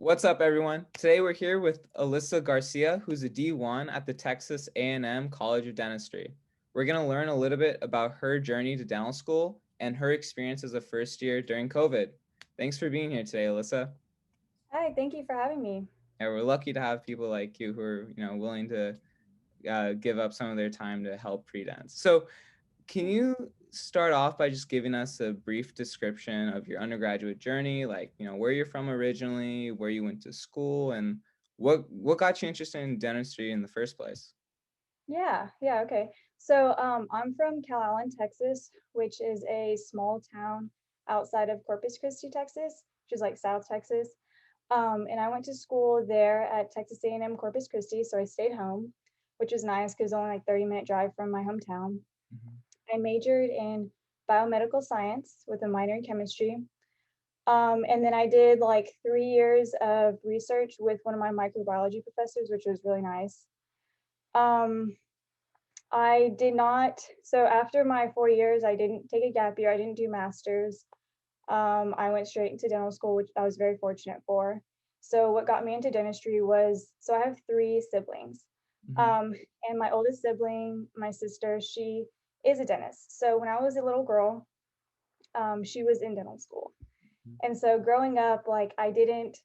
What's up, everyone? Today we're here with Alyssa Garcia, who's a D1 at the Texas A&M College of Dentistry. We're going to learn a little bit about her journey to dental school and her experience as a first year during COVID. Thanks for being here today, Alyssa. Hi, thank you for having me. And we're lucky to have people like you who are, willing to give up some of their time to help pre-dents. So can you start off by just giving us a brief description of your undergraduate journey, like, where you're from originally, where you went to school, and what got you interested in dentistry in the first place? Yeah, okay. So I'm from Calallen, Texas, which is a small town outside of Corpus Christi, Texas, which is like South Texas. And I went to school there at Texas A&M Corpus Christi, so I stayed home, which was nice because only like 30-minute drive from my hometown. Mhm. I majored in biomedical science with a minor in chemistry. And then I did like 3 years of research with one of my microbiology professors, which was really nice. Um, I did not, so after my 4 years, I didn't take a gap year, I didn't do masters. I went straight into dental school, which I was very fortunate for. So what got me into dentistry was, so I have three siblings. Mhm. Um, and my oldest sibling, my sister, she is a dentist. So when I was a little girl, she was in dental school. And so growing up, like I didn't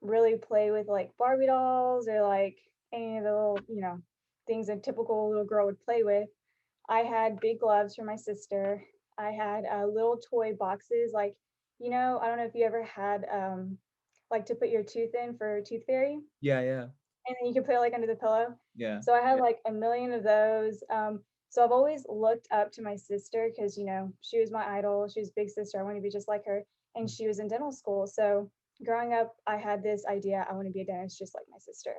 really play with like Barbie dolls or like any of the little, things a typical little girl would play with. I had big gloves for my sister. I had little toy boxes, like, I don't know if you ever had like to put your tooth in for tooth fairy, Yeah, yeah, and then you could put it like under the pillow. yeah. So I had like a million of those. So I've always looked up to my sister because she was my idol. She was big sister. I want to be just like her, and she was in dental school. So growing up, I had this idea I want to be a dentist just like my sister.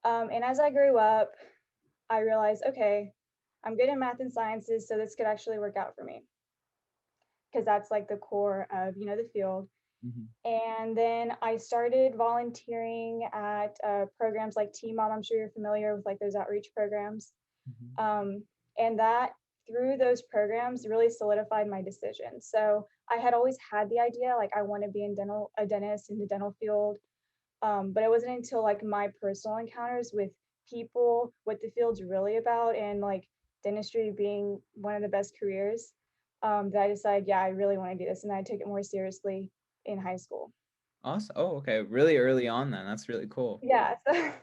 And as I grew up, I realized, okay, I'm good in math and sciences, so this could actually work out for me because that's like the core of the field. Mhm. And then I started volunteering at programs like Teen Mom. I'm sure you're familiar with like those outreach programs. Mhm. Um, and that through those programs really solidified my decision. So I had always had the idea like I want to be a dentist in the dental field. But it wasn't until like my personal encounters with people, what the field's really about, and like dentistry being one of the best careers, that I decided, yeah, I really want to do this. And I took it more seriously in high school. Awesome. Oh, okay. Really early on then. That's really cool. Yeah. So, yeah.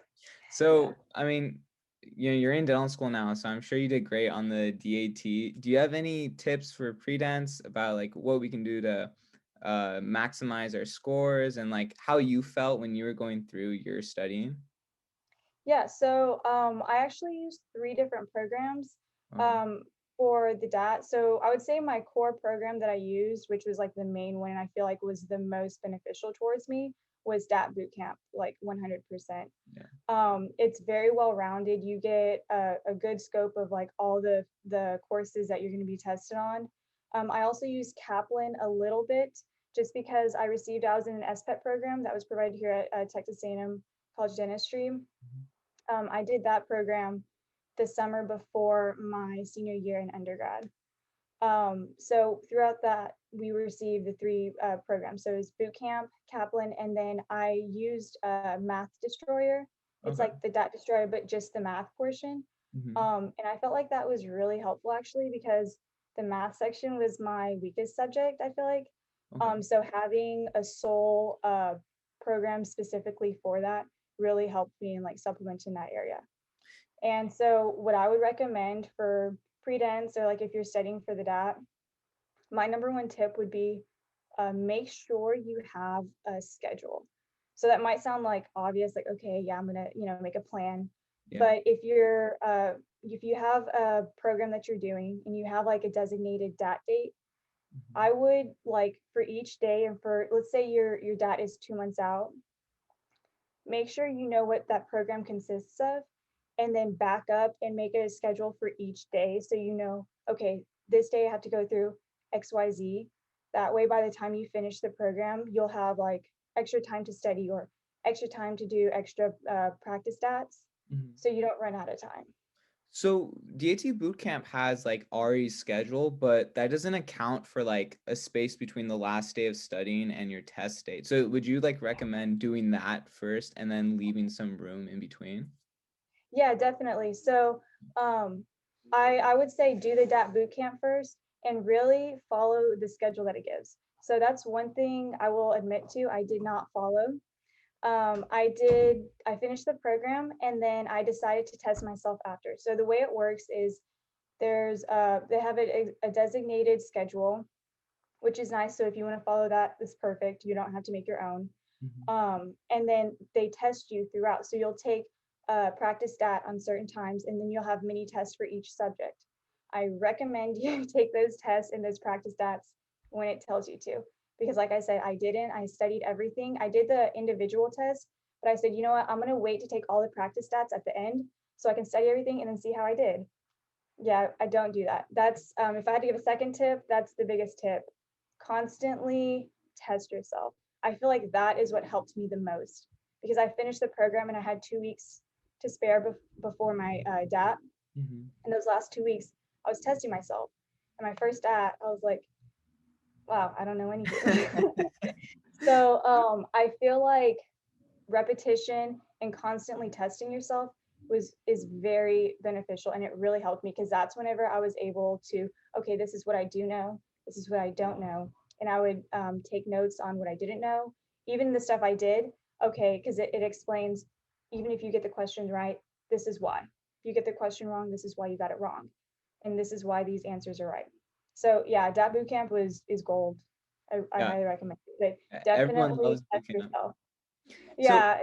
So, I mean, you're in dental school now, so I'm sure you did great on the DAT. Do you have any tips for pre-dents about like what we can do to maximize our scores and like how you felt when you were going through your studying? Yeah. So I actually used three different programs Okay. um, for the DAT. So I would say my core program that I used, which was like the main one, and I feel like was the most beneficial towards me, was DAT Boot Camp, like 100%. Yeah. It's very well rounded. You get a good scope of like all the courses that you're going to be tested on. I also used Kaplan a little bit just because I was in an SPET program that was provided here at Texas A&M College of Dentistry. I did that program the summer before my senior year in undergrad. So throughout that, we received the three programs. So it was boot camp, Kaplan, and then I used Math Destroyer. It's Okay. like the DAT Destroyer, but just the math portion. Hmm. And I felt like that was really helpful actually because the math section was my weakest subject, I feel like. Okay. So having a sole program specifically for that really helped me in like supplementing that area. And so what I would recommend for pre-dents or like if you're studying for the DAT, my number one tip would be make sure you have a schedule. So that might sound like obvious, like, okay, yeah, I'm gonna, make a plan. Yeah. But if you have a program that you're doing and you have like a designated DAT date, Mhm. I would like for each day and for let's say your DAT is 2 months out, make sure you know what that program consists of and then back up and make a schedule for each day so you know, okay, this day I have to go through XYZ. That way, by the time you finish the program, you'll have like extra time to study or extra time to do extra practice stats Mhm. so you don't run out of time. So DAT Boot Camp has like RE's schedule, but that doesn't account for like a space between the last day of studying and your test date. So would you like recommend doing that first and then leaving some room in between? Yeah, definitely. So I would say do the DAT boot camp first and really follow the schedule that it gives. So that's one thing I will admit to I did not follow. I finished the program and then I decided to test myself after. So the way it works is they have a designated schedule, which is nice. So if you want to follow that, it's perfect. You don't have to make your own. Mhm. And then they test you throughout. So you'll take practice stat on certain times, and then you'll have mini tests for each subject. I recommend you take those tests and those practice stats when it tells you to, because like I said, I didn't. I studied everything. I did the individual test, but I said, you know what? I'm gonna wait to take all the practice stats at the end so I can study everything and then see how I did. Yeah, I don't do that. That's if I had to give a second tip, that's the biggest tip. Constantly test yourself. I feel like that is what helped me the most because I finished the program and I had 2 weeks to spare before my DAT. Mhm. And those last 2 weeks, I was testing myself. And my first DAT, I was like, wow, I don't know anything. So I feel like repetition and constantly testing yourself is very beneficial, and it really helped me because that's whenever I was able to, okay, this is what I do know, this is what I don't know, and I would take notes on what I didn't know, even the stuff I did. Okay, because it explains, even if you get the questions right, this is why. If you get the question wrong, this is why you got it wrong, and this is why these answers are right. So yeah, DAT bootcamp is gold. I Yeah, highly recommend it, but everyone definitely loves boot test camp. yourself. So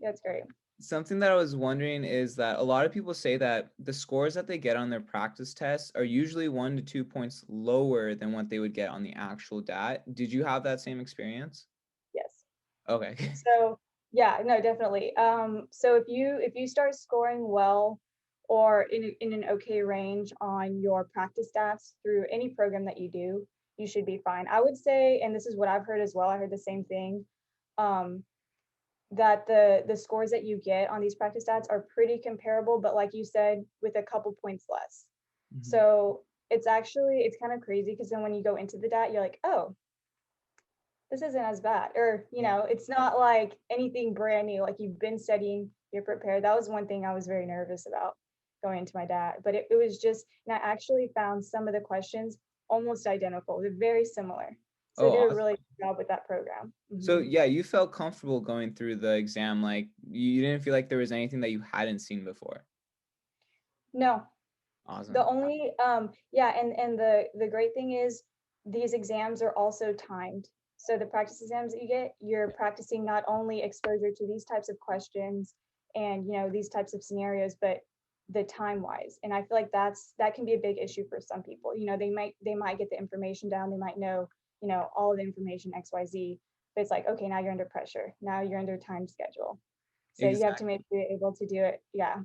It's great. something that I was wondering is that a lot of people say that the scores that they get on their practice tests are usually 1 to 2 points lower than what they would get on the actual DAT. Did you have that same experience? Yes. Okay. So yeah, no, definitely. So if you start scoring well or in an okay range on your practice stats through any program that you do, you should be fine. I would say, and this is what I've heard as well, I heard the same thing, um, that the scores that you get on these practice stats are pretty comparable, but like you said, with a couple points less. Mhm. So it's kind of crazy because then when you go into the DAT, you're like, oh, this isn't as bad. Or, Yeah. it's not like anything brand new, like you've been studying, you're prepared. That was one thing I was very nervous about going into my DAT. But it was just, and I actually found some of the questions almost identical. They're very similar. So they Oh, did a awesome. really good job with that program. So yeah, you felt comfortable going through the exam. Like you didn't feel like there was anything that you hadn't seen before. No, the Awesome. only yeah, and the great thing is these exams are also timed. So the practice exams that you get, you're practicing not only exposure to these types of questions and these types of scenarios, but the time wise. And I feel like that can be a big issue for some people. They might get the information down, they might know, all of the information XYZ, but it's like, okay, now you're under pressure. Now you're under time schedule. So you have to Exactly. make sure you're able to do it, yeah,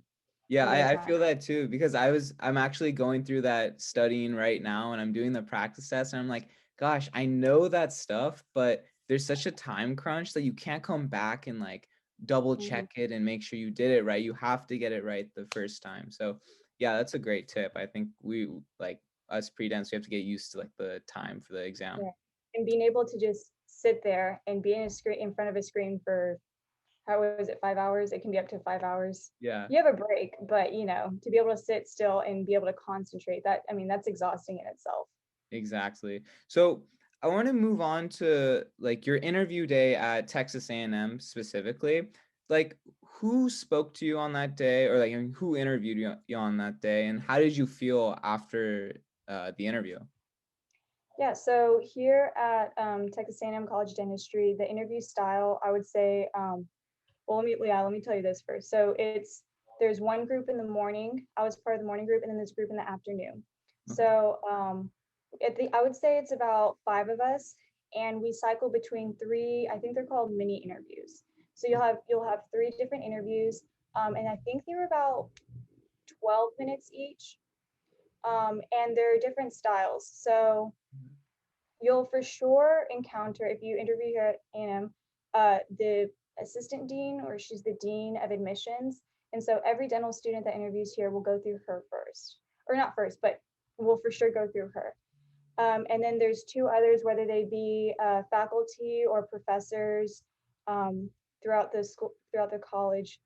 Yeah, in no I time. feel that too because I'm actually going through that studying right now and I'm doing the practice test and I'm like, gosh, I know that stuff, but there's such a time crunch that you can't come back and like double Mhm. check it and make sure you did it right. You have to get it right the first time. So yeah, that's a great tip. I think we like us pre-dents, we have to get used to like the time for the exam. Yeah. And being able to just sit there and be in front of a screen for, how was it, 5 hours? It can be up to 5 hours. Yeah. You have a break, but to be able to sit still and be able to concentrate, I mean, that's exhausting in itself. Exactly. So I want to move on to like your interview day at Texas A&M specifically. Like who spoke to you on that day or like I mean, who interviewed you on that day and how did you feel after the interview? Yeah, so here at Texas A&M College Dentistry, the interview style, I would say, well, let me tell you this first. So there's one group in the morning. I was part of the morning group, and then there's a group in the afternoon. Okay. So I would say it's about five of us, and we cycle between three. I think they're called mini interviews. So you'll have three different interviews, and I think they were about 12 minutes each, and they're different styles. So you'll for sure encounter, if you interview here at A&M, the assistant dean, or she's the dean of admissions, And so every dental student that interviews here will go through her first, or not first, but will for sure go through her. And then there's two others, whether they be faculty or professors throughout the school, throughout the college.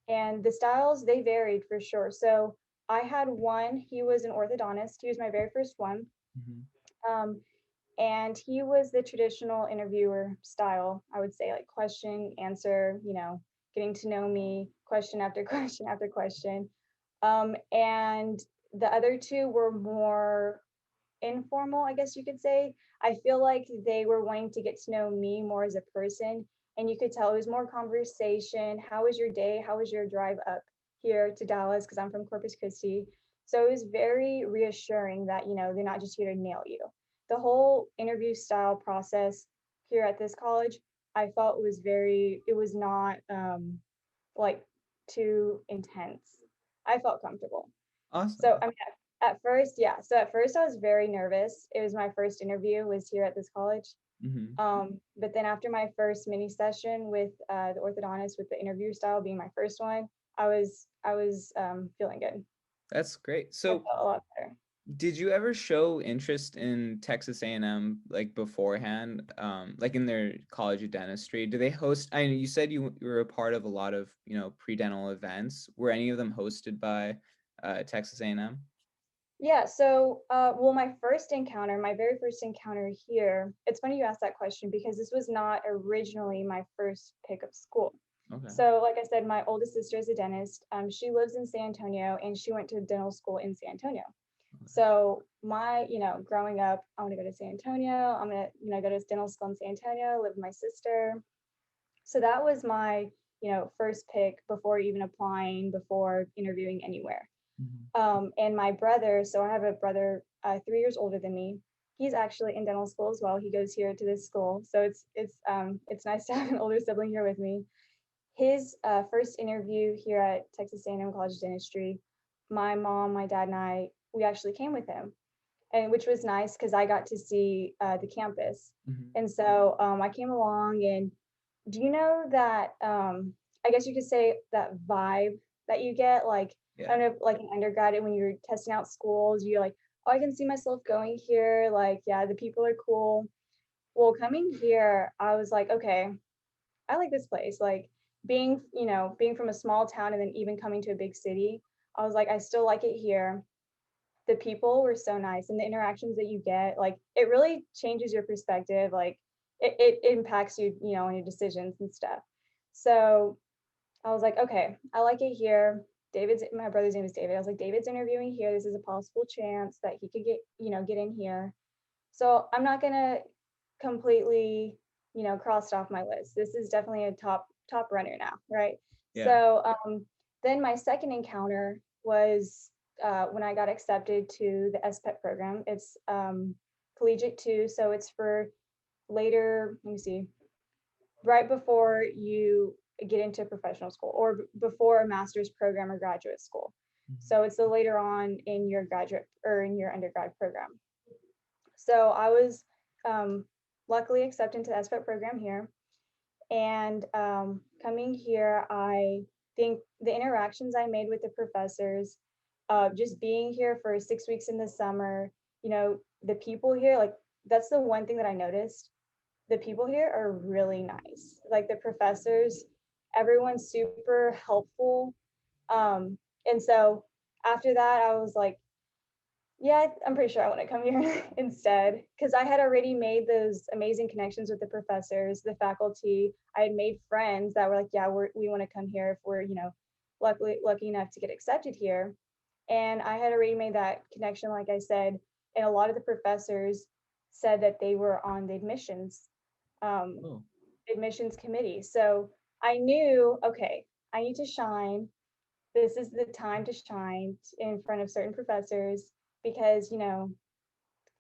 And the styles, they varied for sure. So I had one, he was an orthodontist. He was my very first one. Um, and he was the traditional interviewer style, I would say, like question, answer, getting to know me, question after question after question. And the other two were more informal, I guess you could say. I feel like they were wanting to get to know me more as a person. And you could tell it was more conversation. How was your day? How was your drive up here to Dallas? Because I'm from Corpus Christi. So it was very reassuring that, they're not just here to nail you. The whole interview style process here at this college, I felt it was not like too intense. I felt comfortable. So Awesome. I mean, at first, yeah. So at first, I was very nervous. It was my first interview was here at this college. But then after my first mini session with the orthodontist, with the interview style being my first one, I was feeling good. That's great. I So felt a lot better. did you ever show interest in Texas A&M like beforehand, like in their College of Dentistry? Do they host? I know you said you were a part of a lot of pre-dental events. Were any of them hosted by Texas A&M? Yeah, so well, my very first encounter here, it's funny you asked that question because this was not originally my first pick of school. Okay. So like I said, my oldest sister is a dentist. She lives in San Antonio and she went to dental school in San Antonio. So my, growing up, I want to go to San Antonio. I'm gonna, go to dental school in San Antonio, live with my sister. So that was my, first pick before even applying, before interviewing anywhere. And my brother, so I have a brother 3 years older than me. He's actually in dental school as well. He goes here to this school, so it's nice to have an older sibling here with me. His first interview here at Texas A&M College of Dentistry, my mom, my dad, and I, we actually came with him, and which was nice because I got to see the campus. And so I came along, and do you know that I guess you could say that vibe that you get, like kind of like an undergrad when you're testing out schools, you're like, oh, I can see myself going here. Like, yeah, the people are cool. Well, coming here, I was like, okay, I like this place. Like being from a small town and then even coming to a big city, I was like, I still like it here. The people were so nice and the interactions that you get, like it really changes your perspective. Like it impacts you, on your decisions and stuff. So I was like, okay, I like it here. My brother's name is David. I was like, David's interviewing here. This is a possible chance that he could get in here. So I'm not gonna completely, cross it off my list. This is definitely a top runner now, right? Yeah. So then my second encounter was when I got accepted to the SPET program. It's collegiate too, so it's for later. Let me see, right before you get into professional school or before a master's program or graduate school. So it's the later on in your graduate or in your undergrad program. So I was luckily accepted to the SPET program here. And coming here, I think the interactions I made with the professors, just being here for 6 weeks in the summer, the people here, like that's the one thing that I noticed. The people here are really nice. Like the professors, everyone's super helpful. And so after that, I was like, yeah, I'm pretty sure I want to come here instead because I had already made those amazing connections with the professors, the faculty. I had made friends that were like, yeah, we want to come here if we're, lucky enough to get accepted here. And I had already made that connection, like I said, and a lot of the professors said that they were on the admissions committee. So I knew, okay, I need to shine. This is the time to shine in front of certain professors because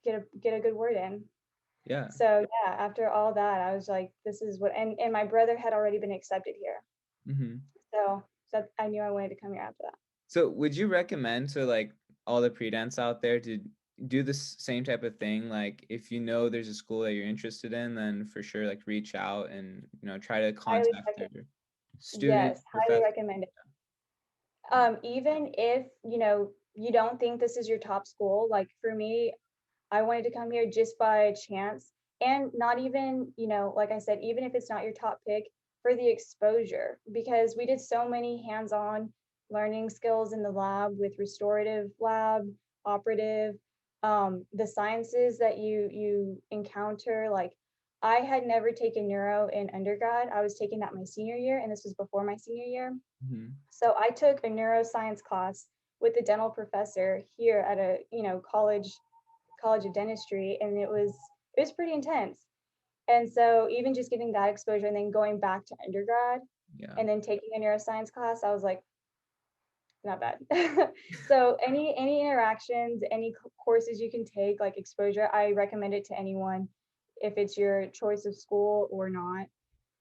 get a good word in. Yeah. So yeah, after all that, I was like, this is what, and my brother had already been accepted here. So I knew I wanted to come here after that. So would you recommend to like all the pre-dents out there to do the same type of thing? Like if you know there's a school that you're interested in, then for sure like reach out and try to Highly contact recommend. their student Yes, highly professor. recommend it. Even if, you don't think this is your top school, like for me, I wanted to come here just by chance, and not even, like I said, even if it's not your top pick, for the exposure, because we did so many hands-on learning skills in the lab with restorative lab, operative, the sciences that you encounter. Like, I had never taken neuro in undergrad. I was taking that my senior year, and this was before my senior year. Mhm. So I took a neuroscience class with a dental professor here at a, college of dentistry, and it was pretty intense. And so even just getting that exposure and then going back to undergrad Yeah. and then taking a neuroscience class, I was like, not bad. So any interactions, any courses you can take, like exposure, I recommend it to anyone. If it's your choice of school or not,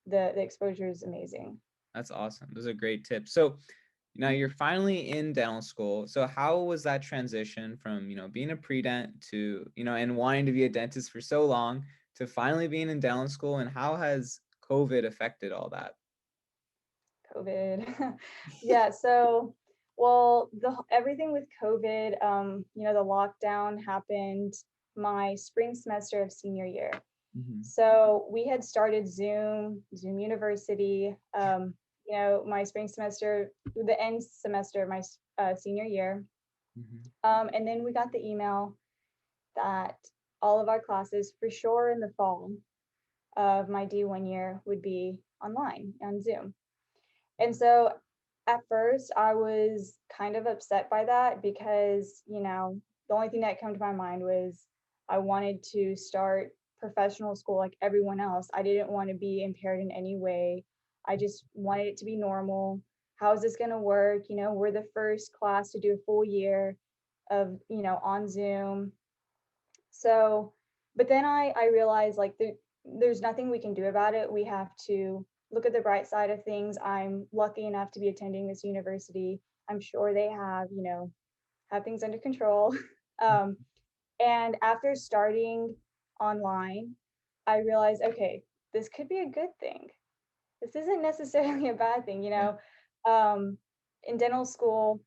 the exposure is amazing. That's awesome. Those are great tips. So now you're finally in dental school. So how was that transition from, being a pre-dent to, and wanting to be a dentist for so long to finally being in dental school? And how has COVID affected all that? COVID. Yeah, so well, everything with COVID, the lockdown happened my spring semester of senior year. Mhm. So we had started Zoom University, my spring semester, the end semester of my senior year. Mhm. And then we got the email that all of our classes, for sure in the fall of my D1 year, would be online on Zoom. And so at first I was kind of upset by that because, the only thing that came to my mind was I wanted to start professional school like everyone else. I didn't want to be impaired in any way. I just wanted it to be normal. How is this going to work? We're the first class to do a full year of, on Zoom. So, but then I realized like there's nothing we can do about it. We have to look at the bright side of things. I'm lucky enough to be attending this university. I'm sure they have things under control. Um, and after starting online, I realized, okay, this could be a good thing. This isn't necessarily a bad thing. Yeah. Um, in dental school,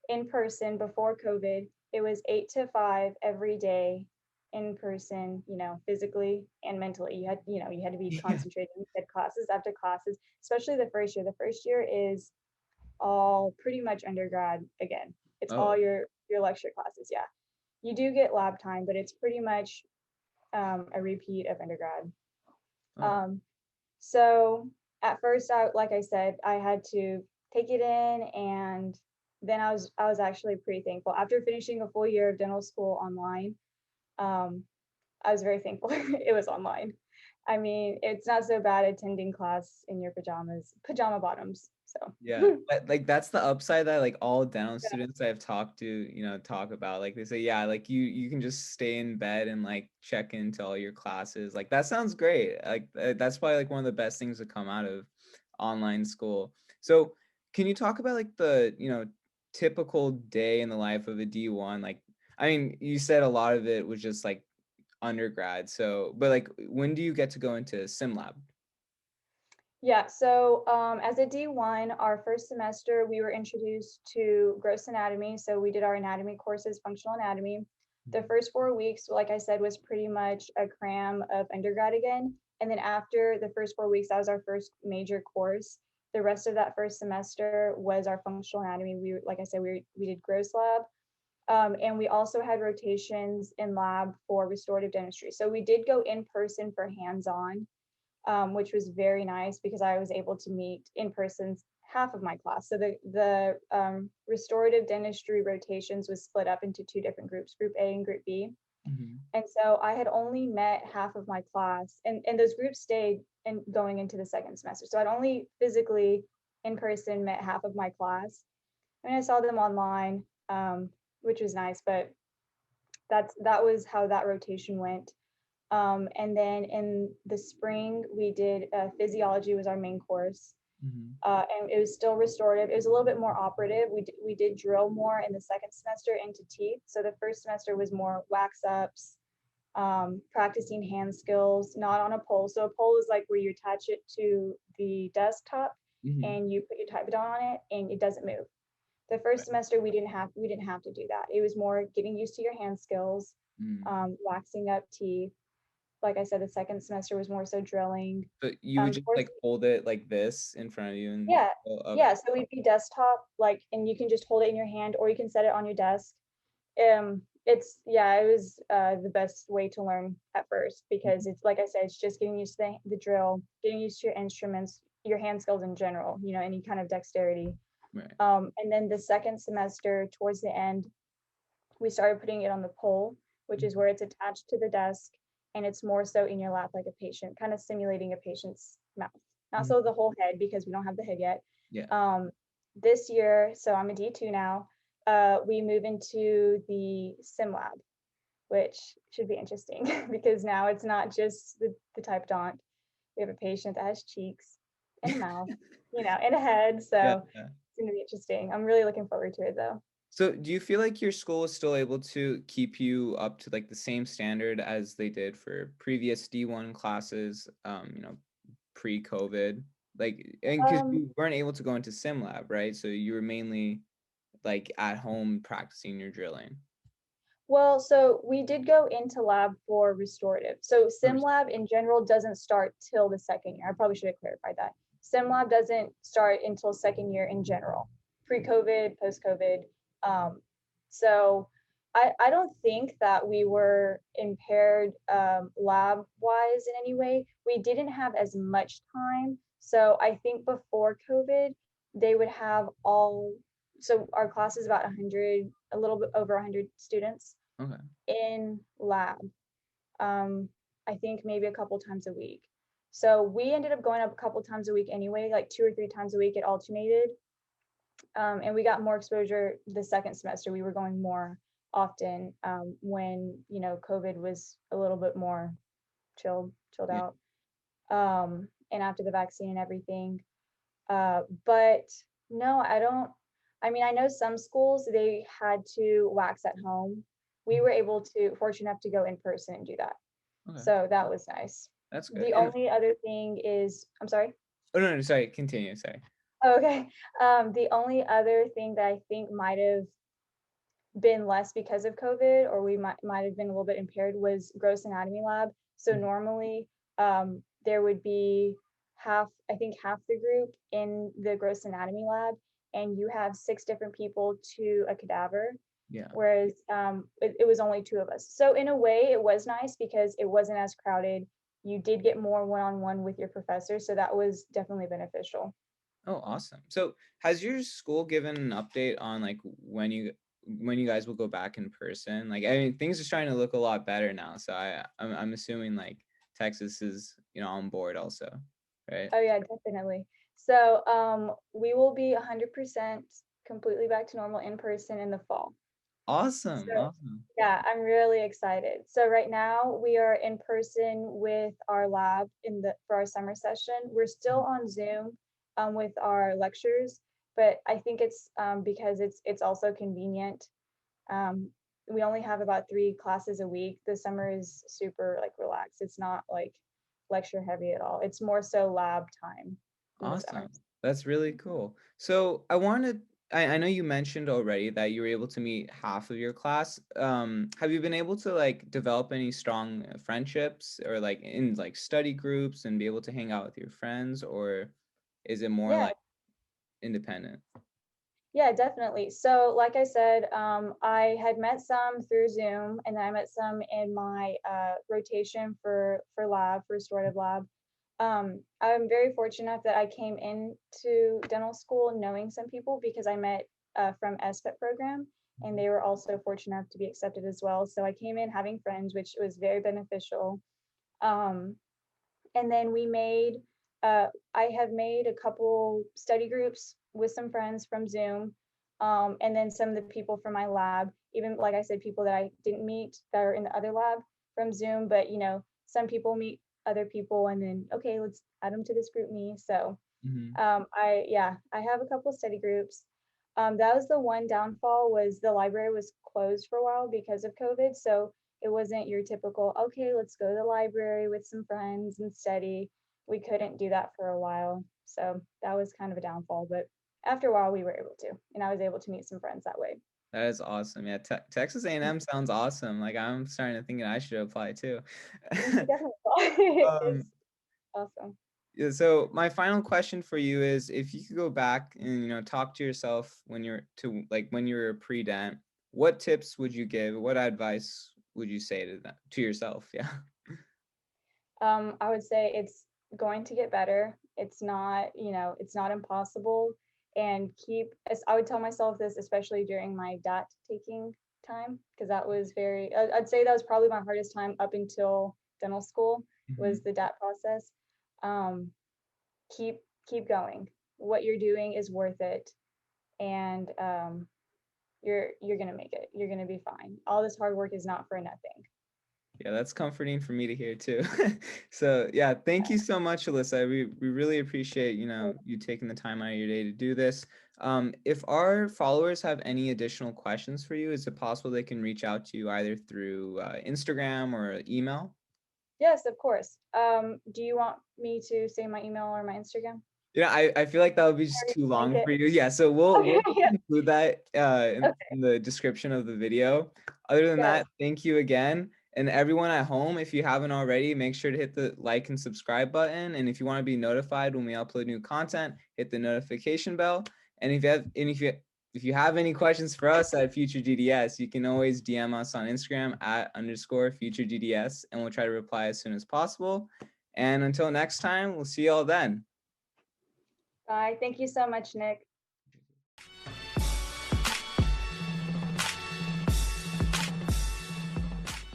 in person before COVID, it was 8 to 5 every day in person, physically and mentally. You had to be Yeah. concentrating. You had classes after classes, especially the first year. The first year is all pretty much undergrad again. It's all Oh. your lecture classes. Yeah. You do get lab time, but it's pretty much a repeat of undergrad. Oh. Um, so at first, like I said, I had to take it in, and then I was actually pretty thankful after finishing a full year of dental school online. Um, I was very thankful it was online. I mean, it's not so bad attending class in your pajama bottoms. So Yeah, but like that's the upside that like all dental students I've talked to, talk about. Like they say, yeah, like you can just stay in bed and like check into all your classes. Like that sounds great. Like that's probably like one of the best things to come out of online school. So can you talk about like the, typical day in the life of a D1? Like, I mean, you said a lot of it was just like undergrad. So, but like when do you get to go into sim lab? yeah, so as a D1, our first semester, we were introduced to gross anatomy. So we did our anatomy courses, functional anatomy. The first 4 weeks, like I said, was pretty much a cram of undergrad again. And then after the first 4 weeks, that was our first major course. The rest of that first semester was our functional anatomy. Like I said, we did gross lab. And we also had rotations in lab for restorative dentistry. So we did go in person for hands-on, which was very nice because I was able to meet in person half of my class. So the restorative dentistry rotations was split up into two different groups, Group A and Group B. Mhm. And so I had only met half of my class, and those groups stayed and going into the second semester. So I'd only physically in person met half of my class. I mean, I saw them online, which was nice, but that was how that rotation went. And then in the spring, we did physiology was our main course, Mhm. and it was still restorative. It was a little bit more operative. We did drill more in the second semester into teeth. So the first semester was more wax ups, practicing hand skills, not on a pole. So a pole is like where you attach it to the desktop Mhm. and you put your type on it and it doesn't move. The first semester we didn't have to do that. It was more getting used to your hand skills, Mm. waxing up teeth. Like I said, the second semester was more so drilling. So you would just Towards like hold it like this in front of you and Yeah, go up. yeah. So we'd be desktop, like, and you can just hold it in your hand, or you can set it on your desk. It was the best way to learn at first, because it's like I said, it's just getting used to the drill, getting used to your instruments, your hand skills in general, any kind of dexterity. Right. And then the second semester, towards the end, we started putting it on the pole, which is where it's attached to the desk, and it's more so in your lap like a patient, kind of simulating a patient's mouth. Not so the whole head, because we don't have the head yet. Yeah. This year, so I'm a D2 now, we move into the sim lab, which should be interesting because now it's not just the type DONT. We have a patient that has cheeks and a mouth, and a head. Yeah. So it's going to be interesting. I'm really looking forward to it, though. So do you feel like your school is still able to keep you up to like the same standard as they did for previous D1 classes, pre-COVID? Like, and because Um, you weren't able to go into sim lab, right? So you were mainly like at home practicing your drilling. Well, so we did go into lab for restorative. So sim lab in general doesn't start till the second year. I probably should have clarified that. Sim lab doesn't start until second year in general, pre-COVID, post-COVID. So I don't think that we were impaired lab-wise in any way. We didn't have as much time. So I think before COVID, they would have so our class is about 100, a little bit over 100 students Okay. in lab. I think maybe a couple times a week. So we ended up going up a couple times a week anyway, like 2 or 3 times a week. It alternated. And we got more exposure the second semester. We were going more often when, COVID was a little bit more chilled Yeah. out. And after the vaccine and everything. But no, I don't. I mean, I know some schools, they had to wax at home. We were fortunate enough to go in person and do that. Okay. So that was nice. That's good. The And only other thing is, I'm sorry. oh no, sorry, continue. Sorry. Okay. The only other thing that I think might have been less because of COVID, or we might have been a little bit impaired, was gross anatomy lab. So normally there would be I think half the group in the gross anatomy lab, and you have 6 different people to a cadaver. Yeah. Whereas it was only 2 of us. So in a way, it was nice because it wasn't as crowded. You did get more one-on-one with your professor, so that was definitely beneficial. Oh, awesome. So has your school given an update on like when you guys will go back in person? Like, I mean, things are starting to look a lot better now. So I'm assuming like Texas is, on board also, right? Oh yeah, definitely. So we will be 100% completely back to normal in person in the fall. Awesome. So Awesome. yeah, I'm really excited. So right now we are in person with our lab for our summer session. We're still on Zoom with our lectures, but I think it's because it's also convenient. Um, we only have about 3 classes a week. The summer is super like relaxed. It's not like lecture heavy at all. It's more so lab time in the summer. Awesome. That's really cool. So I know you mentioned already that you were able to meet half of your class. Have you been able to like develop any strong friendships or like in like study groups and be able to hang out with your friends, or is it more Yeah, like independent? yeah, definitely. So, like I said, I had met some through Zoom, and then I met some in my rotation for restorative lab. I'm very fortunate enough that I came into dental school knowing some people because I met from SPET program, and they were also fortunate enough to be accepted as well. So I came in having friends, which was very beneficial. Um, and then I have made a couple study groups with some friends from Zoom, and then some of the people from my lab, even like I said, people that I didn't meet that are in the other lab from Zoom, but some people meet other people, and then okay, let's add them to this group me. So Mm-hmm. I have a couple of study groups. That was the one downfall, was the library was closed for a while because of COVID. So it wasn't your typical, okay, let's go to the library with some friends and study. We couldn't do that for a while. So that was kind of a downfall, but after a while we were able to, and I was able to meet some friends that way. That is awesome. Yeah, Texas A&M sounds awesome. Like I'm starting to think that I should apply too. You should definitely apply. um, It's awesome. yeah, so my final question for you is, if you could go back and talk to yourself when you were a pre-dent, what tips would you give? What advice would you say to yourself? Yeah. I would say it's going to get better. It's not, it's not impossible. And I would tell myself this, especially during my DAT taking time, because that was I'd say that was probably my hardest time up until dental school, was the DAT process. Um, keep, keep going. What you're doing is worth it. And you're going to make it. You're going to be fine. All this hard work is not for nothing. Yeah, that's comforting for me to hear too. So yeah, thank you so much, Alyssa. We really appreciate, you taking the time out of your day to do this. If our followers have any additional questions for you, is it possible they can reach out to you either through Instagram or email? Yes, of course. Do you want me to say my email or my Instagram? Yeah, I feel like that would be just too long for you. Yeah, so we'll Yeah. include that Okay. in the description of the video. Other than Yes. that, thank you again. And everyone at home, if you haven't already, make sure to hit the like and subscribe button. And if you want to be notified when we upload new content, hit the notification bell. And if you have any questions for us at FutureDDS, you can always DM us on Instagram @_FutureDDS, and we'll try to reply as soon as possible. And until next time, we'll see you all then. Bye. Thank you so much, Nick.